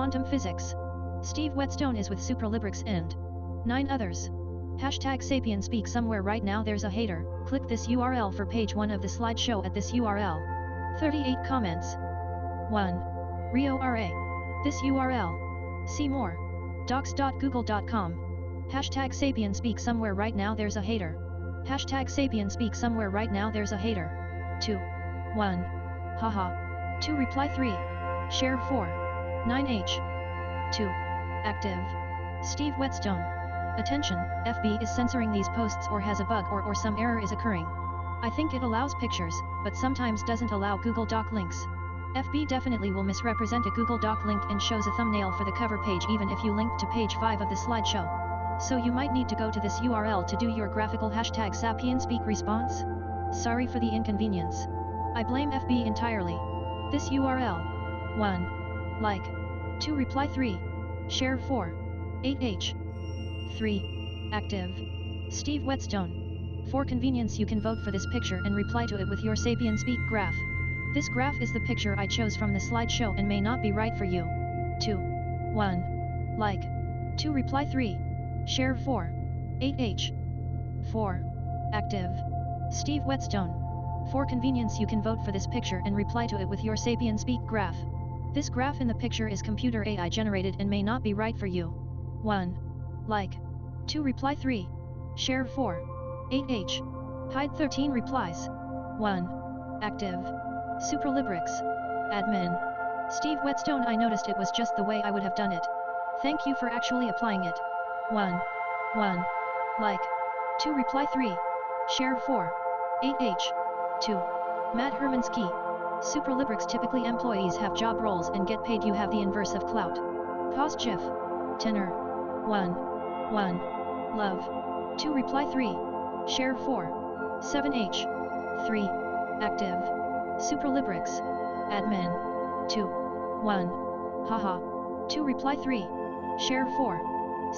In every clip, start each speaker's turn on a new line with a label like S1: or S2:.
S1: Quantum Physics. Steve Whetstone is with Supralibrix and 9 others. Hashtag Sapien Speak Somewhere Right Now. There's a hater. Click this URL for page 1 of the slideshow at this URL. 38 comments. 1. Rio RA. This URL. See more. docs.google.com. Hashtag Sapien Speak Somewhere Right Now. There's a hater. Hashtag Sapien Speak Somewhere Right Now. There's a hater. 2. 1. Haha. 2 reply 3. Share 4. 9H. 2. Active. Steve Whetstone. Attention, FB is censoring these posts or has a bug or some error is occurring. I think it allows pictures, but sometimes doesn't allow Google Doc links. FB definitely will misrepresent a Google Doc link and shows a thumbnail for the cover page even if you link to page 5 of the slideshow. So you might need to go to this URL to do your graphical hashtag Sapien Speak response. Sorry for the inconvenience. I blame FB entirely. This URL. 1. Like. 2 reply 3. Share 4. 8H. 3. Active. Steve Whetstone. For convenience you can vote for this picture and reply to it with your Sapien Speak graph. This graph is the picture I chose from the slideshow and may not be right for you. 2. 1. Like. 2 reply 3. Share 4. 8H. 4. Active. Steve Whetstone. For convenience you can vote for this picture and reply to it with your Sapien Speak graph. This graph in the picture is computer AI generated and may not be right for you. 1. Like. 2 reply 3. Share 4. 8H. Hide 13 replies. 1. Active. Supralibrix. Admin. Steve Whetstone. I noticed it was just the way I would have done it. Thank you for actually applying it. 1. 1. Like. 2 reply 3. Share 4. 8H. 2. Matt Hermansky. Supralibrix. Typically employees have job roles and get paid. You have the inverse of clout. Pause GIF. Tenor. 1. 1. Love. 2 reply 3. Share 4. 7H. 3. Active. Supralibrix. Admin. 2. 1. Haha. 2 reply 3. Share 4.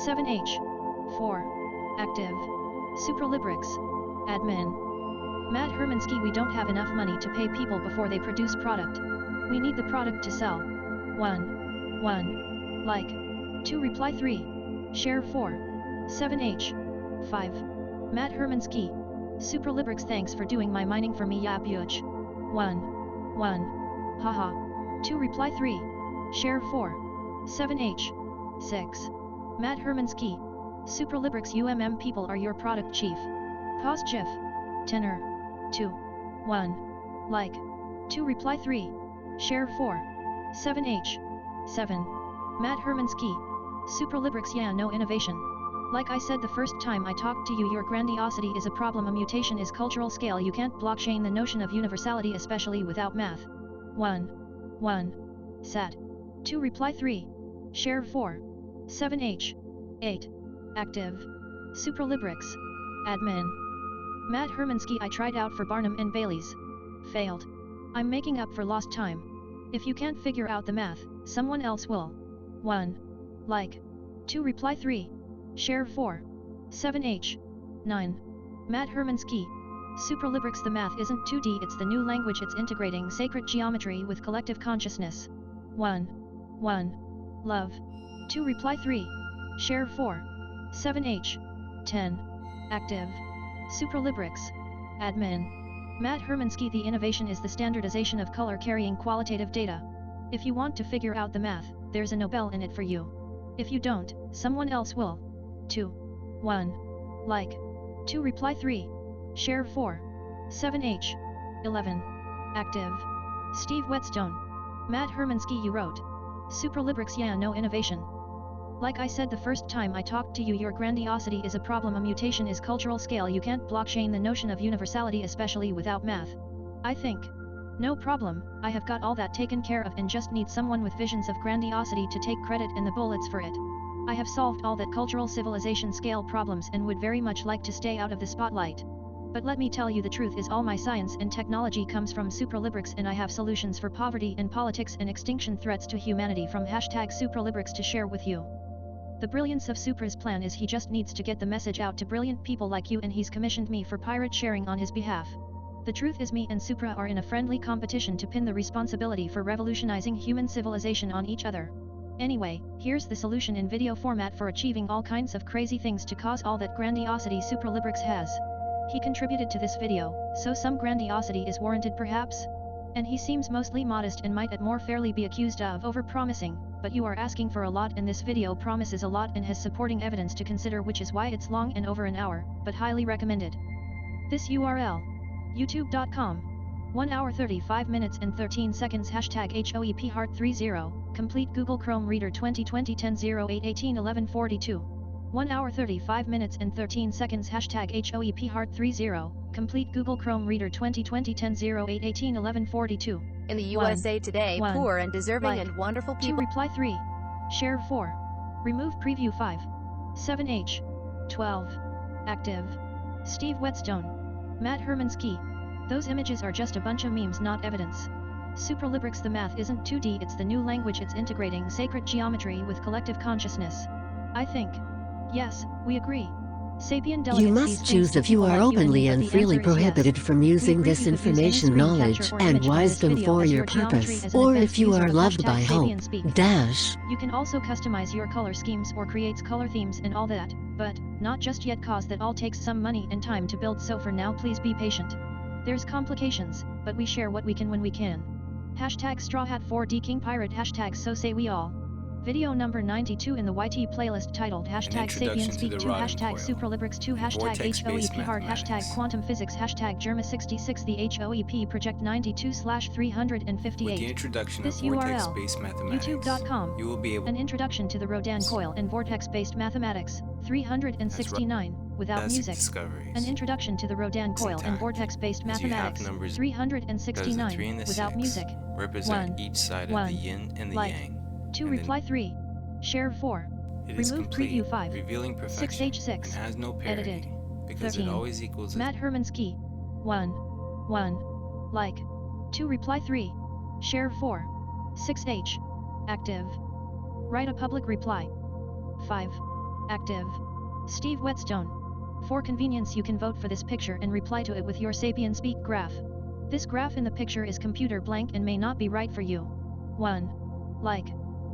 S1: 7H. 4. Active. Supralibrix. Admin. Matt Hermansky. We don't have enough money to pay people before they produce product. We need the product to sell. 1. 1. Like. 2 reply 3. Share 4. 7H. 5. Matt Hermansky. Supralibrix. Thanks for doing my mining for me. Yabuj. 1. 1. Haha. 2 reply 3. Share 4. 7H. 6. Matt Hermansky. Supralibrix. People are your product chief. Pause GIF. Tenor. 2. 1. Like. 2 reply 3. Share 4. 7H. 7. Matt Hermansky. Supralibrix. Yeah, no innovation. Like I said the first time I talked to you, your grandiosity is a problem. A mutation is cultural scale. You can't blockchain the notion of universality, especially without math. 1. 1. Sat. 2 reply 3. Share 4. 7H. 8. Active. Supralibrix. Admin. Matt Hermansky. I tried out for Barnum and Bailey's. Failed. I'm making up for lost time. If you can't figure out the math, someone else will. 1. Like. 2 reply 3. Share 4. 7H. 9. Matt Hermansky. Supralibrix. The math isn't 2D, it's the new language. It's integrating sacred geometry with collective consciousness. 1. 1. Love. 2 reply 3. Share 4. 7H. 10. Active. Supralibrix. Admin. Matt Hermansky. The innovation is the standardization of color carrying qualitative data. If you want to figure out the math, there's a Nobel in it for you. If you don't, someone else will. 2. 1. Like. 2 reply 3. Share 4. 7H. 11. Active. Steve Whetstone. Matt Hermansky. You wrote. Supralibrix. Yeah, no innovation. Like I said the first time I talked to you, your grandiosity is a problem. A mutation is cultural scale. You can't blockchain the notion of universality, especially without math. I think. No problem, I have got all that taken care of and just need someone with visions of grandiosity to take credit and the bullets for it. I have solved all that cultural civilization scale problems and would very much like to stay out of the spotlight. But let me tell you, the truth is all my science and technology comes from Supralibrix, and I have solutions for poverty and politics and extinction threats to humanity from hashtag Supralibrix to share with you. The brilliance of Supra's plan is he just needs to get the message out to brilliant people like you, and he's commissioned me for pirate sharing on his behalf. The truth is, me and Supra are in a friendly competition to pin the responsibility for revolutionizing human civilization on each other. Anyway, here's the solution in video format for achieving all kinds of crazy things to cause all that grandiosity Supralibrix has. He contributed to this video, so some grandiosity is warranted perhaps? And he seems mostly modest and might at more fairly be accused of over-promising, but you are asking for a lot and this video promises a lot and has supporting evidence to consider, which is why it's long and over an hour, but highly recommended. This URL. youtube.com. 1 hour 35 minutes and 13 seconds hashtag HOEP Heart30, complete Google Chrome Reader 2020 10/08 18 11 42. 1 hour 35 minutes and 13 seconds hashtag HOEP Heart30, complete Google Chrome Reader 2020 10/08 18 11 42.
S2: In the USA Today, poor and deserving
S1: like,
S2: and wonderful people.
S1: 2 reply 3. Share 4. Remove preview 5. 7H. 12. Active. Steve Whetstone. Matt Hermansky. Those images are just a bunch of memes, not evidence. Supralibrix, the math isn't 2D, it's the new language, it's integrating sacred geometry with collective consciousness. I think. Yes, we agree. Sapien delegates
S3: You must choose if you are openly and freely prohibited from using this information, knowledge, and wisdom for your purpose, or if you are loved by hope.
S1: You can also customize your color schemes or creates color themes and all that, but, not just yet, cause that all takes some money and time to build, so for now please be patient. There's complications, but we share what we can when we can. Hashtag StrawHat4D King Pirate, hashtag so say we all. Video number 92 in the YT playlist titled hashtag Sapien Speak 2, hashtag Supralibrix 2, hashtag HOEP Hard, hashtag Quantum Physics, hashtag Germa 66. The HOEP Project 92/358.
S4: With the introduction
S1: this
S4: of
S1: URL,
S4: vortex-based mathematics,
S1: youtube.com,
S4: you will be able
S1: an introduction to the Rodin coil and vortex-based mathematics, 369, without music.
S4: Discoveries.
S1: An introduction to the Rodin coil and vortex-based mathematics, 369, without music.
S4: Represent
S1: 1,
S4: each side
S1: 1,
S4: of the yin and the
S1: like,
S4: yang.
S1: 2
S4: and
S1: reply 3. Share 4.
S4: It is
S1: Remove
S4: complete,
S1: preview 5.
S4: revealing perfection,
S1: 6H6.
S4: and has no parity,
S1: Edited.
S4: because
S1: 13.
S4: it always equals
S1: Matt Hermansky. 1. 1. Like. 2 reply 3. Share 4. 6H. Active. Write a public reply. 5. Active. Steve Whetstone. For convenience you can vote for this picture and reply to it with your Sapien Speak graph. This graph in the picture is computer blank and may not be right for you. 1. Like.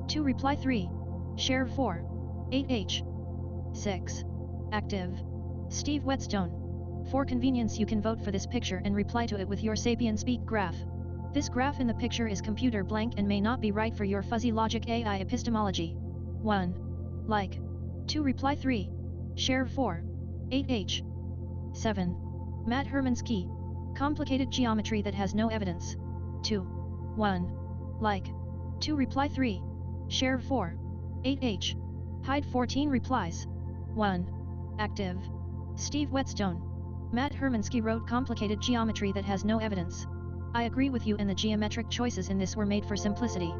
S1: 2 reply 3. Share 4. 8H. 6. Active. Steve Whetstone. For convenience you can vote for this picture and reply to it with your Sapien Speak graph. This graph in the picture is computer blank and may not be right for your fuzzy logic AI epistemology. 1. Like. 2 reply 3. Share 4. 8H. 7. Matt Hermansky. Complicated geometry that has no evidence. 2. 1. Like. 2 reply 3. Share 4. 8H. Hide 14 replies. 1. Active. Steve Whetstone. Matt Hermansky wrote complicated geometry that has no evidence. I agree with you, and the geometric choices in this were made for simplicity.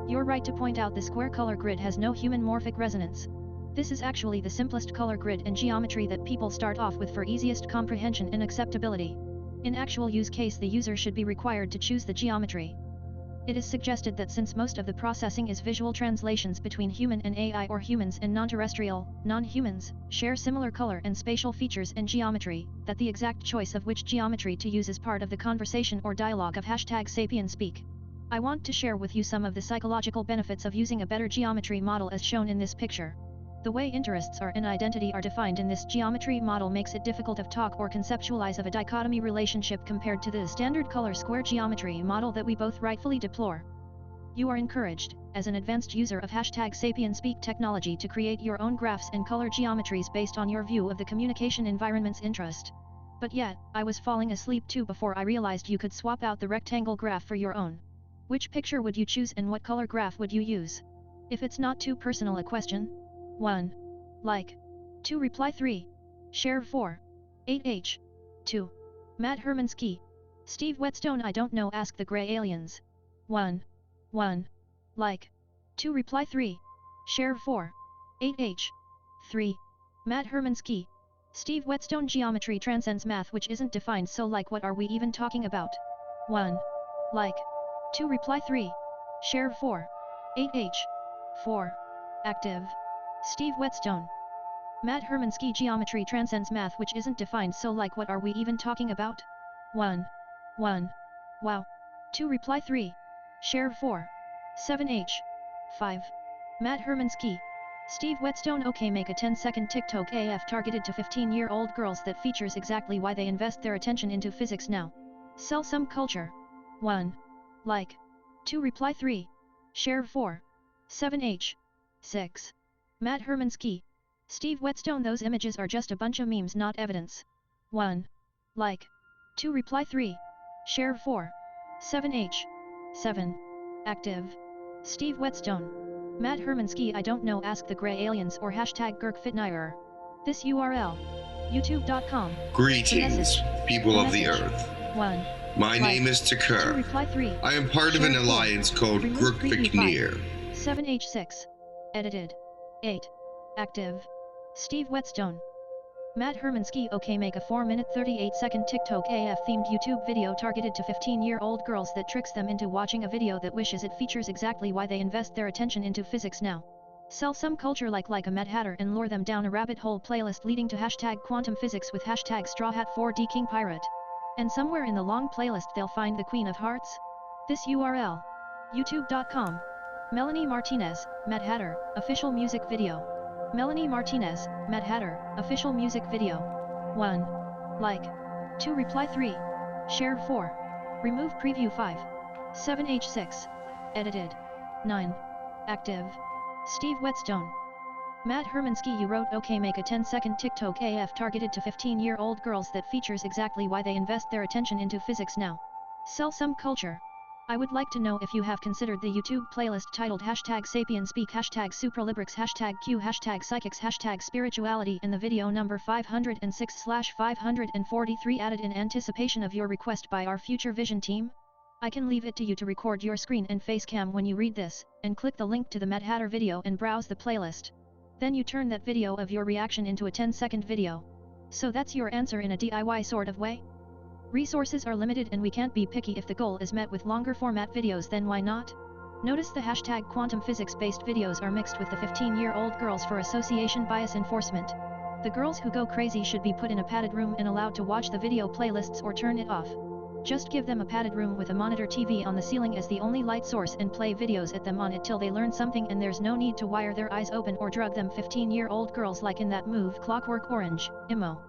S1: You're right to point out the square color grid has no human morphic resonance. This is actually the simplest color grid and geometry that people start off with for easiest comprehension and acceptability. In actual use case, the user should be required to choose the geometry. It is suggested that since most of the processing is visual translations between human and AI, or humans and non-terrestrial, non-humans, share similar color and spatial features and geometry, that the exact choice of which geometry to use is part of the conversation or dialogue of hashtag Sapien Speak. I want to share with you some of the psychological benefits of using a better geometry model as shown in this picture. The way interests are and identity are defined in this geometry model makes it difficult to talk or conceptualize of a dichotomy relationship compared to the standard color square geometry model that we both rightfully deplore. You are encouraged, as an advanced user of hashtag Sapien Speak technology, to create your own graphs and color geometries based on your view of the communication environment's interest. But yet, I was falling asleep too before I realized you could swap out the rectangle graph for your own. Which picture would you choose and what color graph would you use? If it's not too personal a question. 1. Like. 2 reply 3. Share 4. 8H. 2. Matt Hermansky. Steve Whetstone. I don't know, ask the gray aliens. 1. 1. Like. 2 reply 3. Share 4. 8H. 3. Matt Hermansky. Steve Whetstone. Geometry transcends math which isn't defined, so like what are we even talking about? 1. Like. 2 reply 3. Share 4. 8H. 4. Active. Steve Whetstone. Matt Hermansky. Geometry transcends math which isn't defined, so like what are we even talking about? 1. 1. Wow. 2 reply 3. Share 4. 7H. 5. Matt Hermansky. Steve Whetstone. OK, make a 10-second TikTok AF targeted to 15-year-old girls that features exactly why they invest their attention into physics now. Sell some culture. 1. Like. 2. Reply 3. Share 4. 7H. 6. Matt Hermansky. Steve Whetstone. Those images are just a bunch of memes, not evidence. 1. Like. 2. Reply 3. Share 4. 7H. 7. Active. Steve Whetstone. Matt Hermansky. I don't know, ask the Grey Aliens or hashtag GurkFitNier. This URL. YouTube.com.
S5: Greetings, people of the earth.
S1: 1.
S5: My name is
S1: 2.
S5: Takur.
S1: Reply 3.
S5: I am part of an
S1: Share 4.
S5: alliance called
S1: Remove preview
S5: 'Grukviknir.
S1: 7H6. Edited. 8. Active. Steve Whetstone. Matt Hermansky. OK, make a 4-minute 38-second TikTok AF themed YouTube video targeted to 15-year-old girls that tricks them into watching a video that wishes it features exactly why they invest their attention into physics now. Sell some culture like a Mad Hatter and lure them down a rabbit hole playlist leading to hashtag quantum physics with hashtag strawhat4d king pirate. And somewhere in the long playlist they'll find the Queen of Hearts. This URL. YouTube.com. Melanie Martinez, Mad Hatter, official music video. Melanie Martinez, Mad Hatter, official music video. 1. Like. 2. Reply 3. Share 4. Remove preview 5. 7H6. Edited. 9. Active. Steve Whetstone. Matt Hermansky. You wrote OK, make a 10-second TikTok AF targeted to 15-year-old girls that features exactly why they invest their attention into physics now. Sell some culture. I would like to know if you have considered the YouTube playlist titled hashtag #SapienSpeak, hashtag #SupraLibrix, hashtag Q, hashtag Psychics, hashtag Spirituality and the video number 506/543 added in anticipation of your request by our Future Vision team? I can leave it to you to record your screen and face cam when you read this, and click the link to the Mad Hatter video and browse the playlist. Then you turn that video of your reaction into a 10-second video. So that's your answer in a DIY sort of way? Resources are limited and we can't be picky. If the goal is met with longer format videos, then why not? Notice the hashtag quantum physics based videos are mixed with the 15-year-old girls for association bias enforcement. The girls who go crazy should be put in a padded room and allowed to watch the video playlists or turn it off. Just give them a padded room with a monitor TV on the ceiling as the only light source and play videos at them on it till they learn something, and there's no need to wire their eyes open or drug them. 15-year-old girls like in that move Clockwork Orange, IMO.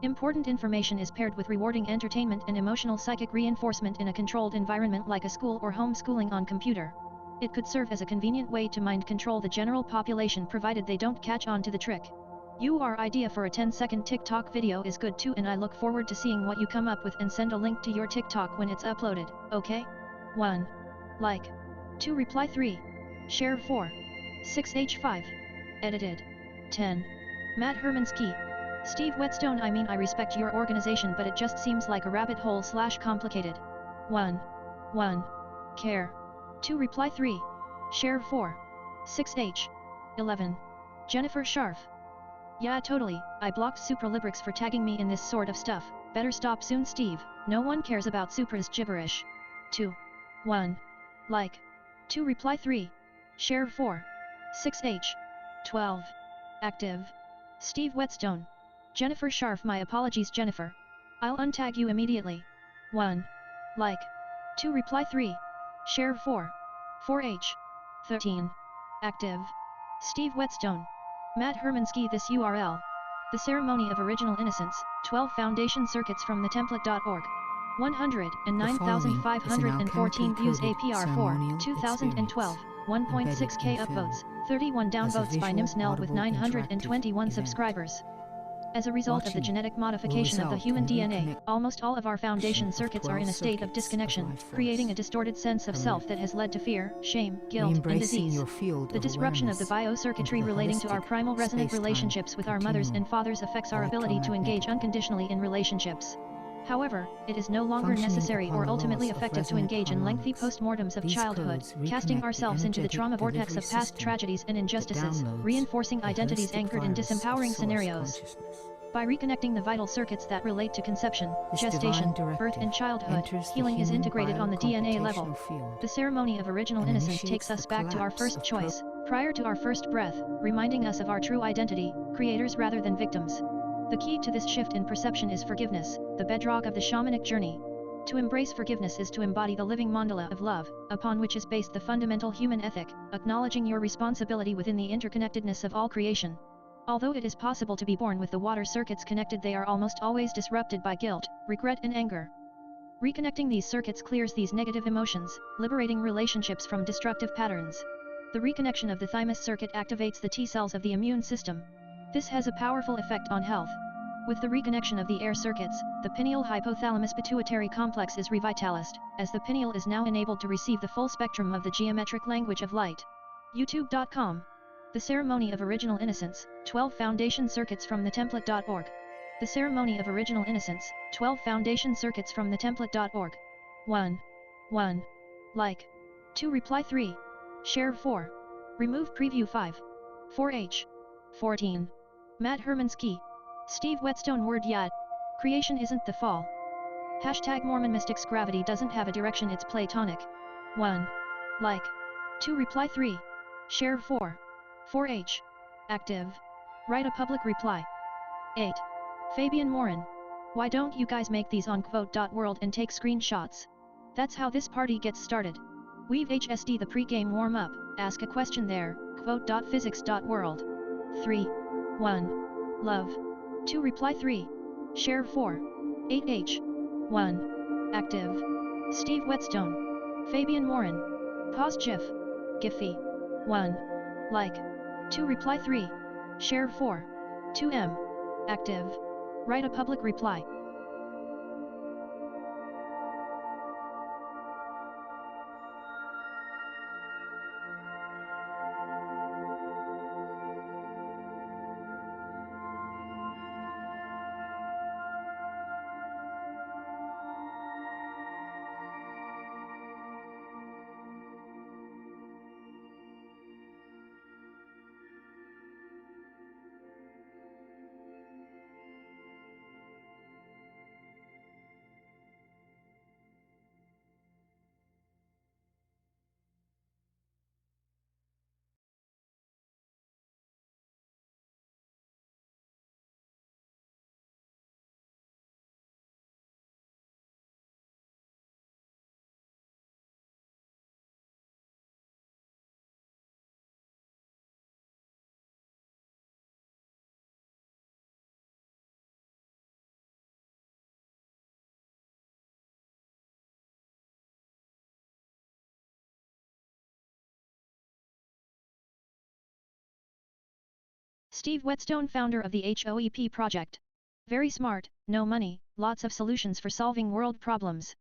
S1: Important information is paired with rewarding entertainment and emotional psychic reinforcement in a controlled environment like a school or homeschooling on computer. It could serve as a convenient way to mind control the general population provided they don't catch on to the trick. Your idea for a 10-second TikTok video is good too, and I look forward to seeing what you come up with, and send a link to your TikTok when it's uploaded, okay? 1. Like. 2. Reply 3. Share 4. 6H5. Edited. 10. Matt Hermansky. Steve Whetstone. I mean, I respect your organization, but it just seems like a rabbit hole / complicated. 1. Care. 2. Reply 3. Share 4. 6H. 11. Jennifer Scharf. Yeah, totally. I blocked SupraLibrix for tagging me in this sort of stuff. Better stop soon, Steve. No one cares about Supra's gibberish. 2. 1. Like. 2. Reply 3. Share 4. 6H. 12. Active. Steve Whetstone. Jennifer Scharf. My apologies, Jennifer. I'll untag you immediately. 1. Like. 2. Reply 3. Share 4. 4H. 13. Active. Steve Whetstone. Matt Hermansky. This URL. The Ceremony of Original Innocence, 12 Foundation Circuits from thetemplate.org. 109,514 views. APR 4, 2012. 1.6k upvotes, 31 downvotes by Nimsnell with 921 subscribers. As a result of the genetic modification of the human DNA, almost all of our foundation circuits are in a state of disconnection, creating a distorted sense of self that has led to fear, shame, guilt, and disease. The disruption of the biocircuitry relating to our primal resonant relationships with our mothers and fathers affects our ability to engage unconditionally in relationships. However, it is no longer necessary or ultimately effective to engage in lengthy postmortems of childhood, casting ourselves into the trauma vortex of past tragedies and injustices, reinforcing identities anchored in disempowering scenarios. By reconnecting the vital circuits that relate to conception, gestation, birth and childhood, healing is integrated on the DNA level. The ceremony of original innocence takes us back to our first choice, prior to our first breath, reminding us of our true identity, creators rather than victims. The key to this shift in perception is forgiveness, the bedrock of the shamanic journey. To embrace forgiveness is to embody the living mandala of love, upon which is based the fundamental human ethic, acknowledging your responsibility within the interconnectedness of all creation. Although it is possible to be born with the water circuits connected, they are almost always disrupted by guilt, regret and anger. Reconnecting these circuits clears these negative emotions, liberating relationships from destructive patterns. The reconnection of the thymus circuit activates the T cells of the immune system. This has a powerful effect on health. With the reconnection of the air circuits, the pineal hypothalamus pituitary complex is revitalized, as the pineal is now enabled to receive the full spectrum of the geometric language of light. YouTube.com. The Ceremony of Original Innocence, 12 Foundation Circuits from the Template.org. The Ceremony of Original Innocence, 12 Foundation Circuits from the Template.org. 1. Like. 2. Reply 3. Share 4. Remove Preview 5. 4H. 14. Matt Hermansky. Steve Whetstone. Word Yad. Creation isn't the fall. Hashtag Mormon Mystics. Gravity doesn't have a direction, it's Platonic. 1. Like. 2. Reply 3. Share 4. 4H. Active. Write a public reply. 8. Fabian Morin. Why don't you guys make these on Quote.world and take screenshots? That's how this party gets started. Weave HSD the pre-game warm-up, ask a question there, Quote.physics.world. 3. 1. Love. 2. Reply 3. Share 4. 8H. 1. Active. Steve Whetstone. Fabian Morin. Pause GIF. Giphy. 1. Like. 2. Reply 3. Share 4. 2M. Active. Write a public reply. Steve Whetstone, founder of the HOEP project. Very smart, no money, lots of solutions for solving world problems.